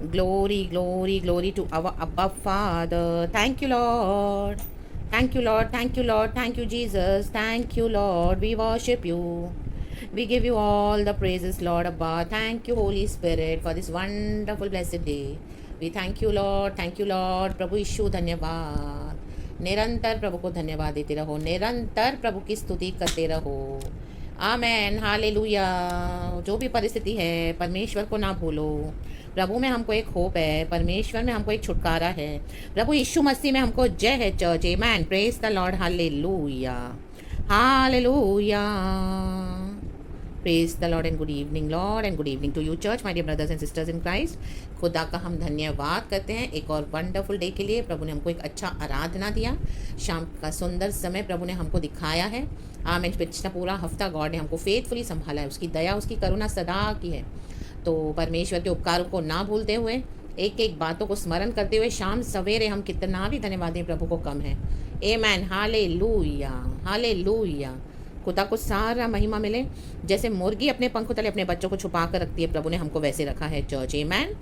Glory, glory, glory to our Abba Father. Thank you, Lord. Thank you, Lord. Thank you, Lord. Thank you, Jesus. Thank you, Lord. We worship you. We give you all the praises, Lord Abba. Thank you, Holy Spirit, for this wonderful, blessed day. We thank you, Lord. Thank you, Lord. प्रभु यीशु धन्यवाद. निरंतर प्रभु को धन्यवाद देते रहो. निरंतर प्रभु की स्तुति करते रहो. आमेन, हालेलुया। जो भी परिस्थिति है, परमेश्वर को ना भूलो। प्रभु में हमको एक होप है, परमेश्वर में हमको एक छुटकारा है, प्रभु यीशु मसीह में हमको जय है church. Amen, praise the Lord, hallelujah, hallelujah. Praise the Lord and good evening Lord and good evening to you church, my dear brothers and sisters in Christ. खुदा का हम धन्यवाद करते हैं एक और वंडरफुल डे के लिए। प्रभु ने हमको एक अच्छा आराधना दिया, शाम का सुंदर समय प्रभु ने हमको दिखाया है। आमीन। पिछला पूरा हफ्ता गॉड ने हमको फेथफुली संभाला है। उसकी दया, उसकी करुणा सदा की है। तो परमेश्वर के उपकारों को ना भूलते हुए, एक एक बातों को स्मरण करते हुए, शाम सवेरे हम कितना भी धन्यवाद दें प्रभु को कम है। आमेन, हालेलुया, हालेलुया। खुदा को सारा महिमा मिले। जैसे मुर्गी अपने पंखों तले अपने बच्चों को छुपा कर रखती है, प्रभु ने हमको वैसे रखा है church. Amen.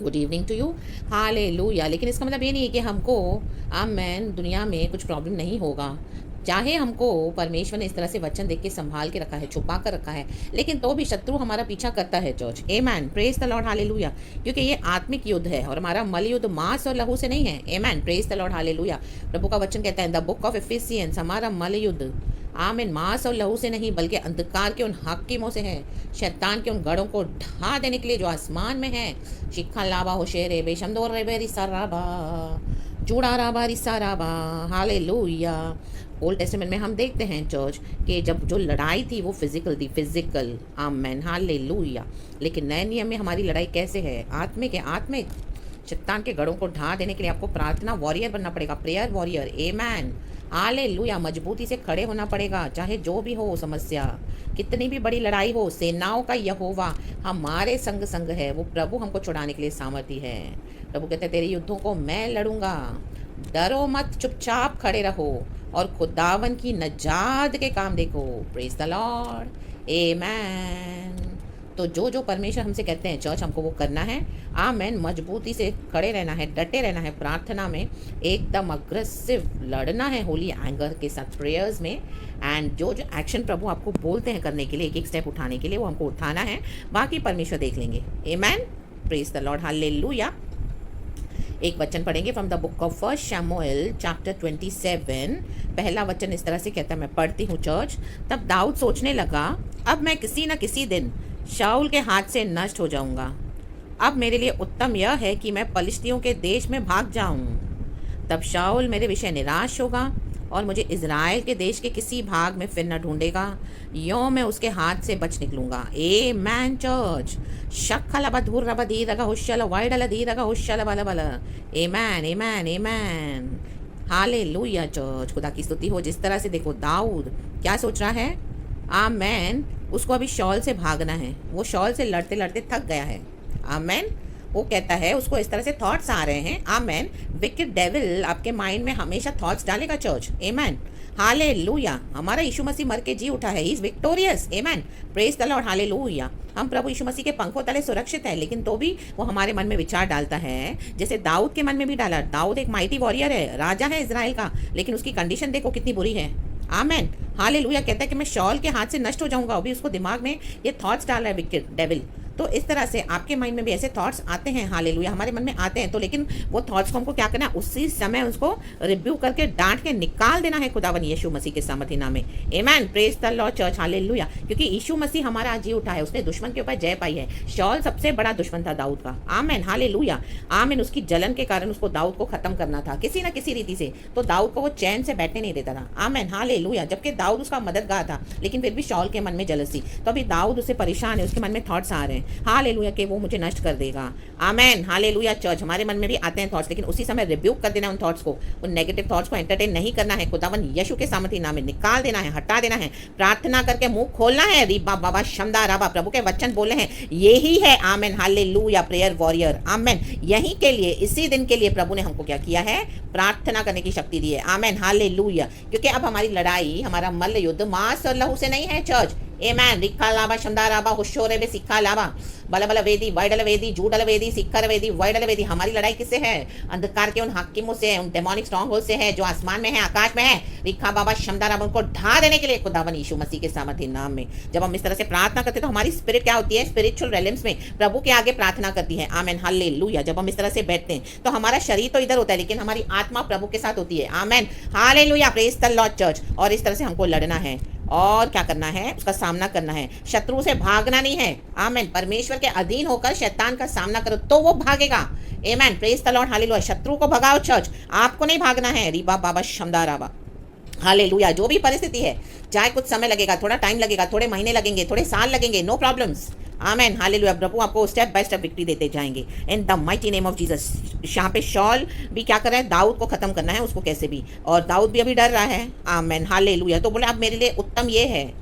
Good evening to you, hallelujah. लेकिन इसका मतलब ये नहीं है कि हमको आमेन दुनिया में कुछ प्रॉब्लम नहीं होगा। चाहे हमको परमेश्वर ने इस तरह से वचन देख के संभाल के रखा है, छुपा कर रखा है, लेकिन तो भी शत्रु हमारा पीछा करता है church. Amen, praise the Lord, hallelujah. क्योंकि ये आत्मिक युद्ध है और हमारा मल युद्ध मांस और लहू से नहीं है। आमेन, प्रेज द लॉर्ड, हालेलुया। प्रभु का वचन कहता है द बुक ऑफ एफिसियंस, हमारा मल युद्ध आमीन मांस और लहू से नहीं बल्कि अंधकार के उन हाकिमों से है, शैतान के उन गढ़ों को ढा देने के लिए जो आसमान में है। शिखा लाबा हो शेरे बेशमदोर रे बेरी साराबा चूड़ा राबा रिसा राबा, हालेलुया। ओल्ड टेस्टामेंट में हम देखते हैं चर्च कि जब जो लड़ाई थी वो फिजिकल थी, फिजिकल। आमेन, हालेलुया। लेकिन नए नियम में हमारी लड़ाई कैसे है? आत्मिक है, आत्मिक। शैतान के गढ़ों को ढा देने के लिए आपको प्रार्थना वॉरियर बनना पड़ेगा, प्रेयर वॉरियर। आमेन, हालेलुया। मजबूती से खड़े होना पड़ेगा, चाहे जो भी हो समस्या, कितनी भी बड़ी लड़ाई हो। सेनाओं का यहोवा हमारे संग संग है, वो प्रभु हमको छुड़ाने के लिए सामर्थी है। प्रभु कहते हैं तेरे युद्धों को मैं लड़ूंगा, डरो मत, चुपचाप खड़े रहो और खुदावन की नजात के काम देखो। प्रेज द लॉर्ड, आमेन। तो जो जो परमेश्वर हमसे कहते हैं चर्च हमको वो करना है। आमेन, मजबूती से खड़े रहना है, डटे रहना है, प्रार्थना में एकदम अग्रेसिव लड़ना है, होली एंगर के साथ प्रेयर्स में। एंड जो जो एक्शन प्रभु आपको बोलते हैं करने के लिए, एक एक स्टेप उठाने के लिए, वो हमको उठाना है, बाकी परमेश्वर देख लेंगे। आमेन, प्रेज द लॉर्ड, हालेलुया। एक वचन पढ़ेंगे from the book of first शमूएल चैप्टर 27। पहला वचन इस तरह से कहता है, मैं पढ़ती हूँ चर्च। तब दाऊद सोचने लगा, अब मैं किसी न किसी दिन शाऊल के हाथ से नष्ट हो जाऊंगा। अब मेरे लिए उत्तम यह है कि मैं पलिश्तियों के देश में भाग जाऊं। तब शाऊल मेरे विषय निराश होगा और मुझे इज़राइल के देश के किसी भाग में फिर न ढूंढेगा। यों मैं उसके हाथ से बच निकलूंगा। आमेन चर्च। शक्खला धूर रबा दी रगा हुशला वाइडला दी रगा हुशला बला बला। आमेन, आमेन, आमेन, हालेलुया चर्च। खुदा की स्तुति हो। जिस तरह से देखो दाऊद क्या सोच रहा है। आमेन, उसको अभी शॉल से भागना है, वो शॉल से लड़ते लड़ते थक गया है। आमेन, वो कहता है उसको इस तरह से थॉट्स आ रहे हैं। आमेन, विकेड डेविल आपके माइंड में हमेशा थॉट्स डालेगा चर्च। आमेन, हालेलुया। हमारा यीशु मसीह मर के जी उठा है, he is victorious. Amen, praise the Lord, hallelujah. हम प्रभु यीशु मसीह के पंखों तले सुरक्षित है, लेकिन तो भी वो हमारे मन में विचार डालता है, जैसे दाऊद के मन में भी डाला। दाऊद एक माइटी वॉरियर है, राजा है इजराइल का, लेकिन उसकी कंडीशन देखो कितनी बुरी है। आमेन, हालेलुया। कहता है कि मैं शॉल के हाथ से नष्ट हो जाऊंगा। अभी उसको दिमाग में ये थॉट्स डाल रहा है विकेड डेविल। तो इस तरह से आपके माइंड में भी ऐसे थॉट्स आते हैं, हालेलुया, हमारे मन में आते हैं। तो लेकिन वो थॉट्स को हमको क्या करना है, उसी समय उसको रिब्यू करके डांट के निकाल देना है खुदावन यीशु मसीह के सामर्थी नाम में। Amen, praise the Lord church, hallelujah. क्योंकि यीशु मसीह हमारा आज जी उठा है, उसने दुश्मन के ऊपर जय पाई है। शॉल सबसे बड़ा दुश्मन था दाऊद का। आमेन, हालेलुया। आमेन, उसकी जलन के कारण उसको दाऊद को खत्म करना था किसी न किसी रीति से। तो दाऊद को वो चैन से बैठने नहीं देता था। आमेन, हालेलुया। जबकि दाऊद उसका मददगार था, लेकिन फिर भी शॉल के मन में जलसी। तो अभी दाऊद उससे परेशान है, उसके मन में थॉट्स आ रहे हैं, हालेलुया, कि वो मुझे नष्ट कर देगा। आमेन, हालेलुया चर्च। हमारे मन में भी आते हैं थॉट्स, लेकिन उसी समय रिब्यूक कर देना उन थॉट्स को, उन नेगेटिव थॉट्स को एंटरटेन नहीं करना है। खुदावन यीशु के सामर्थी नाम में निकाल देना है, हटा देना है, प्रार्थना करके मुंह खोलना है। रीबा बाबा शमदा राबा, प्रभु के वचन बोले हैं, यही है आमेन, हालेलुया, प्रेयर वॉरियर। आमेन, यही के लिए, इसी दिन के लिए प्रभु ने हमको क्या किया है, प्रार्थना करने की शक्ति दी है। आमेन, हालेलुया। क्योंकि अब हमारी लड़ाई, हमारा मल्ल युद्ध मांस और लहू से नहीं है church. Amen. Rikha lava shamda raba hushore be sikha lava. बल बल वेदी वाइडल वेदी जूडल वेदी सिक्कर वेदी वाइडल वेदी। हमारी लड़ाई किससे है? अंधकार के उन हाकिमों से, उन डेमोनिक स्ट्रॉन्ग होल्ड से है जो आसमान में है, आकाश में है। रिखा बाबा शमदार उनको ढा देने के लिए खुदावन यीशु मसीह के सामर्थ्य नाम में जब हम इस तरह से प्रार्थना करते हैं तो हमारी स्पिरिट क्या होती है? स्पिरिचुअल रेलम्स में प्रभु के आगे प्रार्थना करती है। Amen hallelujah. जब हम इस तरह से बैठते हैं तो हमारा शरीर तो इधर होता है लेकिन हमारी आत्मा प्रभु के साथ होती है। Amen hallelujah. Praise the Lord church. और इस तरह से हमको लड़ना है और क्या करना है? उसका सामना करना है। शत्रु से भागना नहीं है। आमेन। परमेश्वर के अधीन होकर शैतान का सामना करो तो वो भागेगा। Amen. Praise the Lord hallelujah. शत्रु को भगाओ चर्च, आपको नहीं भागना है। रीबा बाबा शमदाराबा हालेलुया। जो भी परिस्थिति है, चाहे कुछ समय लगेगा, थोड़ा टाइम लगेगा, थोड़े महीने लगेंगे, थोड़े साल लगेंगे, नो प्रॉब्लम्स। Amen hallelujah. प्रभु आपको स्टेप बाय स्टेप विक्ट्री देते जाएंगे in the mighty name of Jesus. यहाँ पे शॉल भी क्या कर रहा है? दाऊद को खत्म करना है, उसको कैसे भी, और दाऊद भी अभी डर रहा है। Amen hallelujah. तो बोले अब मेरे लिए उत्तम ये है।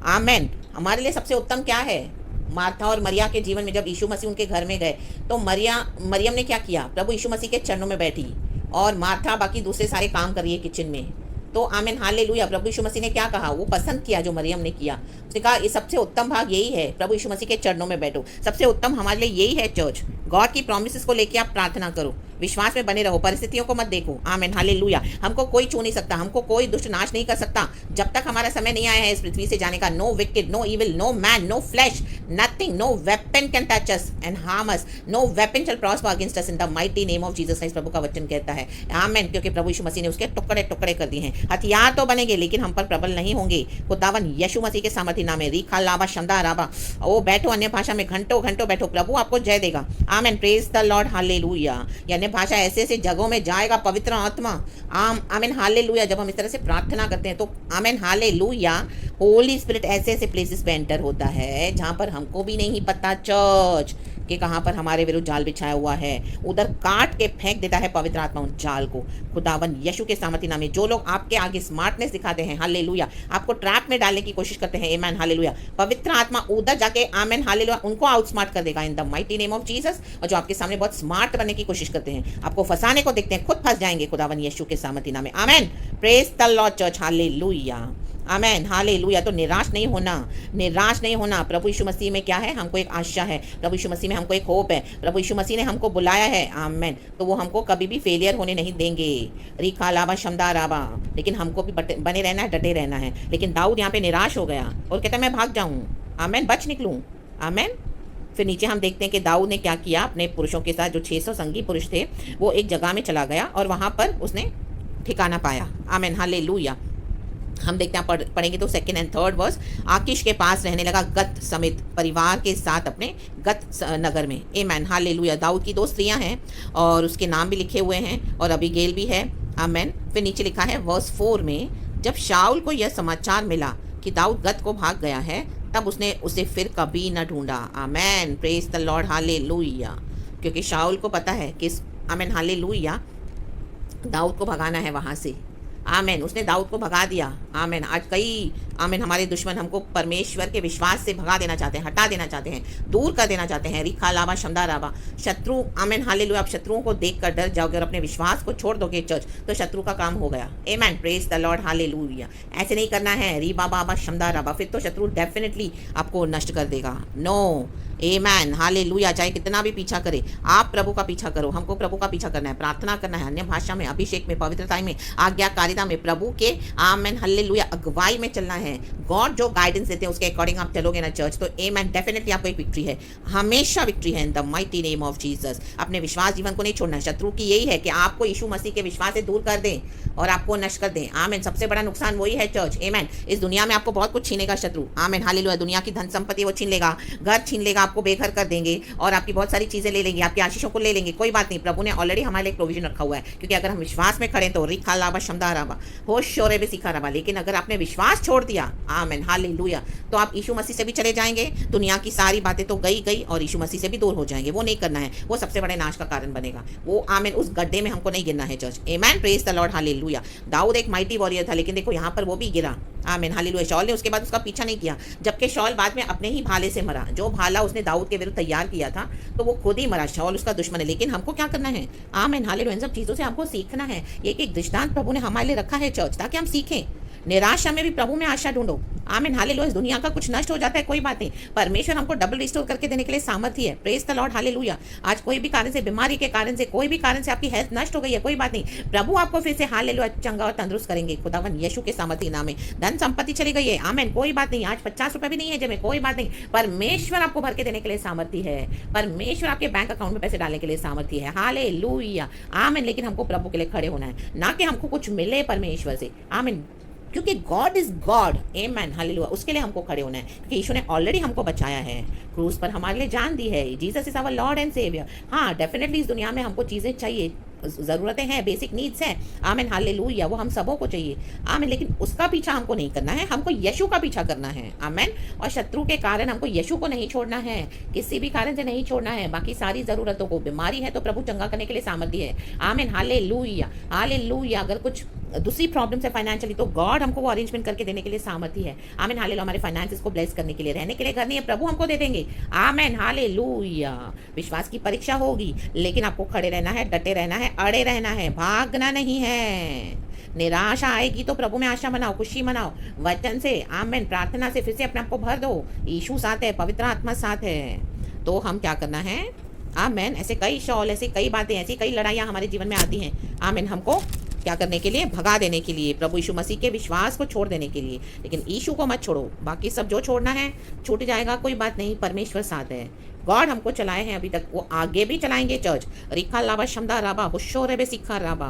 आमेन। हमारे लिए सबसे उत्तम क्या है? मार्था और मरिया के जीवन में जब यीशु मसीह उनके घर में गए तो मरियम ने क्या किया? प्रभु यीशु मसीह के चरणों में बैठी और मार्था बाकी दूसरे सारे काम कर रही है किचन में। तो आमीन हालेलुया। प्रभु यीशु मसीह ने क्या कहा? वो पसंद किया जो मरियम ने किया। उसने कहा ये सबसे उत्तम भाग यही है, प्रभु यीशु मसीह के चरणों में बैठो। सबसे उत्तम हमारे लिए यही है चर्च। गॉड की प्रॉमिसेस को लेके आप प्रार्थना करो, विश्वास में बने रहो, परिस्थितियों को मत देखो। आमीन हालेलुया। हमको कोई छू नहीं सकता, हमको कोई दुष्ट नाश नहीं कर सकता जब तक हमारा समय नहीं आया है इस पृथ्वी से जाने का। No wicked, no evil, no man, no flesh, nothing, no weapon can touch us and harm us, no weapon shall prosper against us in the mighty name of Jesus Christ. प्रभु का वचन कहता है। आमीन। क्योंकि प्रभु यीशु मसीह ने उसके टुकड़े टुकड़े कर दिए हैं। हथियार तो बनेंगे लेकिन हम पर प्रबल नहीं होंगे। खुदावन यीशु मसीह के सामर्थ्य नाम में। रीखा लावा शमदा राबा। ओ बैठो अन्य भाषा में, घंटों घंटों बैठो, प्रभु आपको जय देगा। आमीन। Praise the Lord hallelujah. अन्य भाषा ऐसे ऐसे जगहों में जाएगा पवित्र आत्मा। आमीन हालेलुया। जब हम इस तरह से प्रार्थना करते हैं तो आमीन हालेलुया, होली स्पिरिट ऐसे ऐसे प्लेसेस पे एंटर होता है जहां पर हमको भी नहीं पता चर्च कि कहाँ पर हमारे विरुद्ध जाल बिछाया हुआ है। उधर काट के फेंक देता है पवित्र आत्मा उन जाल को। खुदावन यीशु के सामर्थ्य नाम में जो लोग आपके आगे स्मार्टनेस दिखाते हैं, हालेलुया, आपको ट्रैप में डालने की कोशिश करते हैं, आमीन हालेलुया, पवित्र आत्मा उधर जाके आमीन हालेलुया उनको आउटस्मार्ट कर देगा इन the mighty name of Jesus. और जो आपके सामने बहुत स्मार्ट बनने की कोशिश करते हैं, आपको फंसाने को देखते हैं, खुद फंस जाएंगे खुदावन यीशु के सामर्थ्य नाम में। आमीन। Praise the Lord church. Hallelujah. Amen hallelujah. तो निराश नहीं होना, निराश नहीं होना। प्रभु यीशु मसीह में क्या है? हमको एक आशा है, प्रभु यीशु मसीह में हमको एक होप है। प्रभु यीशु मसीह ने हमको बुलाया है। आमेन। तो वो हमको कभी भी फेलियर होने नहीं देंगे। रीखा लावा शमदा रावा। लेकिन हमको भी बने रहना है, डटे रहना है। लेकिन दाऊद यहाँ पे निराश हो गया और कहता है मैं भाग जाऊँ, आमेन, बच निकलूँ। आमेन। फिर नीचे हम देखते हैं कि दाऊद ने क्या किया अपने पुरुषों के साथ, जो 600 संगी पुरुष थे, वो एक जगह में चला गया और वहाँ पर उसने ठिकाना पाया। Amen hallelujah. हम देखते हैं पढ़ेंगे तो 2nd and 3rd वर्स। आकीश के पास रहने लगा गत समेत परिवार के साथ अपने गत नगर में। Amen hallelujah. दाऊद की 2 स्त्रियां हैं और उसके नाम भी लिखे हुए हैं और अबीगेल भी है। आमेन। फिर नीचे लिखा है वर्स 4 में, जब शाऊल को यह समाचार मिला कि दाऊद गत को भाग गया है तब उसने उसे फिर कभी न ढूंढा। Amen. Praise the Lord hallelujah. क्योंकि शाऊल को पता है कि आमेन हालेलुया दाऊद को भगाना है वहाँ से। आमेन। उसने दाऊद को भगा दिया। आमेन। आज कई आमेन हमारे दुश्मन हमको परमेश्वर के विश्वास से भगा देना चाहते हैं, हटा देना चाहते हैं, दूर कर देना चाहते हैं। रिखा लावा शमदा रावा। शत्रु आमेन हालेलुया। आप शत्रुओं को देखकर डर जाओगे और अपने विश्वास को छोड़ दोगे चर्च, तो शत्रु का काम हो गया। Amen. Praise the Lord hallelujah. ऐसे नहीं करना है। रीबा बाबा शमदा रावा। फिर तो शत्रु डेफिनेटली आपको नष्ट कर देगा। No amen hallelujah. चाहे कितना भी पीछा करे, आप प्रभु का पीछा करो। हमको प्रभु का पीछा करना है, प्रार्थना करना है, अन्य भाषा में, अभिषेक में, पवित्रता में, आज्ञाकारिता में, प्रभु के आमेन हालेलुया अगुवाई में चलना है। गॉड जो गाइडेंस देते हैं उसके अकॉर्डिंग आप चलोगे ना चर्च, तो आमेन डेफिनेटली आपको एक विक्ट्री है, हमेशा विक्ट्री है इन the mighty name of Jesus. अपने विश्वास जीवन को नहीं छोड़ना है। शत्रु की यही है कि आपको यीशु मसीह के विश्वास से दूर कर दें और आपको नष्ट कर दें। आमेन। सबसे बड़ा नुकसान वही है चर्च। आमेन। इस दुनिया में आपको बहुत कुछ छीनेगा शत्रु। Amen hallelujah. दुनिया की धन संपत्ति वो छीन लेगा, घर छीन लेगा, आपको बेघर कर देंगे और आपकी बहुत सारी चीजें ले लेंगे, आपकी आशीषों को ले लेंगे। कोई बात नहीं, प्रभु ने ऑलरेडी हमारे लिए प्रोविजन रखा हुआ है। क्योंकि अगर हम विश्वास में खड़े तो रिखा लावा शमदा रावा होश शोरे भी सिखा रहा। लेकिन अगर आपने विश्वास छोड़ दिया, आमेन हालेलुया, तो आप यीशु मसीह से भी चले जाएंगे। दुनिया की सारी बातें तो गई गई और यीशु मसीह से भी दूर हो जाएंगे। वो नहीं करना है, वो सबसे बड़े नाश का कारण बनेगा। वो आमेन उस गड्ढे में हमको नहीं गिरना है church. Amen. Praise the Lord hallelujah. दाऊद एक माइटी वॉरियर था, लेकिन देखो यहाँ पर वो भी गिरा। Amen hallelujah. शॉल ने उसके बाद उसका पीछा नहीं किया, जबकि शॉल बाद में अपने ही भाले से मरा। जो भाला उसने दाऊद के विरुद्ध तैयार किया था तो वो खुद ही मरा। शॉल उसका दुश्मन है। लेकिन हमको क्या करना है? Amen hallelujah. इन सब चीजों से हमको सीखना है। ये एक दृष्टांत प्रभु ने हमारे लिए रखा है चर्च, ताकि हम सीखें। निराशा में भी प्रभु में आशा ढूंढो। आमीन, हालेलुया। इस दुनिया का कुछ नष्ट हो जाता है, कोई बात नहीं, परमेश्वर हमको डबल रिस्टोर करके देने के लिए सामर्थ्य है। Praise the Lord, hallelujah. आज कोई भी कारण से, बीमारी के कारण से, कोई भी कारण से आपकी हेल्थ नष्ट हो गई है, कोई बात नहीं, प्रभु आपको फिर से हालेलुया चंगा और तंदुरुस्त करेंगे खुदावन यीशु के सामर्थ्य नाम में। धन संपत्ति चली गई है, आमीन, कोई बात नहीं, आज 50 रुपए भी नहीं है जेब में, कोई बात नहीं, परमेश्वर आपको भर के देने के लिए सामर्थ्य है। परमेश्वर आपके बैंक अकाउंट में पैसे डालने के लिए सामर्थ्य है। हालेलुया, आमीन। लेकिन हमको प्रभु के लिए खड़े होना है, ना कि हमको कुछ मिले परमेश्वर से। आमीन, क्योंकि God is God, amen, hallelujah. उसके लिए हमको खड़े होना है, क्योंकि यीशु ने ऑलरेडी हमको बचाया है, क्रूज पर हमारे लिए जान दी है। Jesus is our Lord and saviour. हाँ, डेफिनेटली इस दुनिया में हमको चीज़ें चाहिए, ज़रूरतें हैं, बेसिक नीड्स हैं, आमीन, हालेलुया, वो हम सबों को चाहिए, आमीन। लेकिन उसका पीछा हमको नहीं करना है, हमको यीशु का पीछा करना है, आमीन। और शत्रु के कारण हमको यीशु को नहीं छोड़ना है, किसी भी कारण से नहीं छोड़ना है। बाकी सारी ज़रूरतों को, बीमारी है तो प्रभु चंगा करने के लिए सामर्थ्य है, आमीन, हालेलुया, हालेलुया। अगर कुछ दूसरी प्रॉब्लम्स है फाइनेंशियली, तो गॉड हमको वो अरेंजमेंट करके देने के लिए सामर्थ्य है, आमीन, हालेलुया। हमारे फाइनेंसेस को ब्लेस करने के लिए, रहने के लिए घर नहीं है, प्रभु हमको दे देंगे, आमीन, हालेलुया। विश्वास की परीक्षा होगी, लेकिन आपको खड़े रहना है, डटे रहना है, अड़े रहना है, भागना नहीं है। निराशा आएगी तो प्रभु में आशा मनाओ, खुशी मनाओ, वचन से, आमीन, प्रार्थना से फिर से अपने आप को भर दो। यीशु साथ है, पवित्र आत्मा साथ है। तो हम क्या करना है, आमीन। ऐसे कई शौल, ऐसी कई बातें, ऐसी कई लड़ाइयाँ हमारे जीवन में आती हैं, आमीन, हमको क्या करने के लिए, भगा देने के लिए, प्रभु यीशु मसीह के विश्वास को छोड़ देने के लिए। लेकिन यीशु को मत छोड़ो, बाकी सब जो छोड़ना है छूट जाएगा, कोई बात नहीं, परमेश्वर साथ है। गॉड हमको चलाए हैं अभी तक, वो आगे भी चलाएंगे। चर्च रिखा लावा शमदा राबा हुशो रेबे सिखा राबा।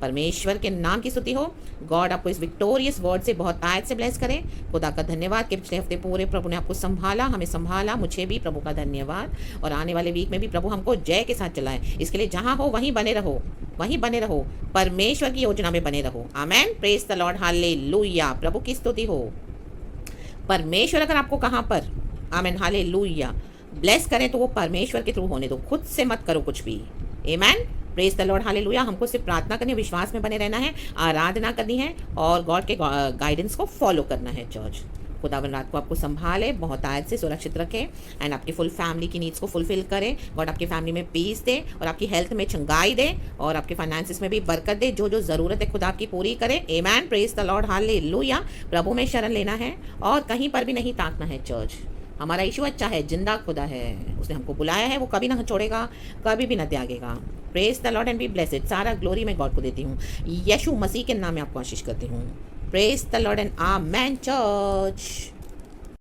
परमेश्वर के नाम की स्तुति हो। गॉड आपको इस विक्टोरियस वर्ड से बहुत आयत से ब्लेस करे। खुदा का धन्यवाद कि पिछले हफ्ते पूरे प्रभु ने आपको संभाला, हमें संभाला, मुझे भी प्रभु का धन्यवाद। और आने वाले वीक में भी प्रभु हमको जय के साथ चलाए। इसके लिए जहाँ हो वहीं बने रहो, वहीं बने रहो, परमेश्वर की योजना में बने रहो, amen. Praise the Lord, hallelujah. प्रभु की स्तुति हो। परमेश्वर अगर आपको कहाँ पर, आमेन, हालेलुया, ब्लेस करें तो वो परमेश्वर के थ्रू होने दो, खुद से मत करो कुछ भी, amen. Praise the Lord, hallelujah. हमको सिर्फ प्रार्थना करनी है, विश्वास में बने रहना है, आराधना करनी है और गॉड के गाइडेंस को फॉलो करना है। चर्च खुदावन रात को आपको संभाले, बहुत आयत से सुरक्षित रखें एंड आपकी फुल फैमिली की नीड्स को फुलफिल करे। गॉड आपकी फैमिली में पीस दे और आपकी हेल्थ में चंगाई दे और आपके फाइनेंसिस में भी बरकत दे। जो जो ज़रूरत है खुदा आपकी पूरी करे, amen. Praise the Lord, hallelujah. प्रभु में शरण लेना है और कहीं पर भी नहीं ताकना है। चर्च हमारा यीशु अच्छा है, जिंदा खुदा है, उसने हमको बुलाया है, वो कभी ना छोड़ेगा, कभी भी ना त्यागेगा। Praise the Lord and be blessed. सारा ग्लोरी मैं गॉड को देती हूँ, यीशु मसीह के नाम में आपको आशीष करती हूँ। Praise the Lord and amen. Church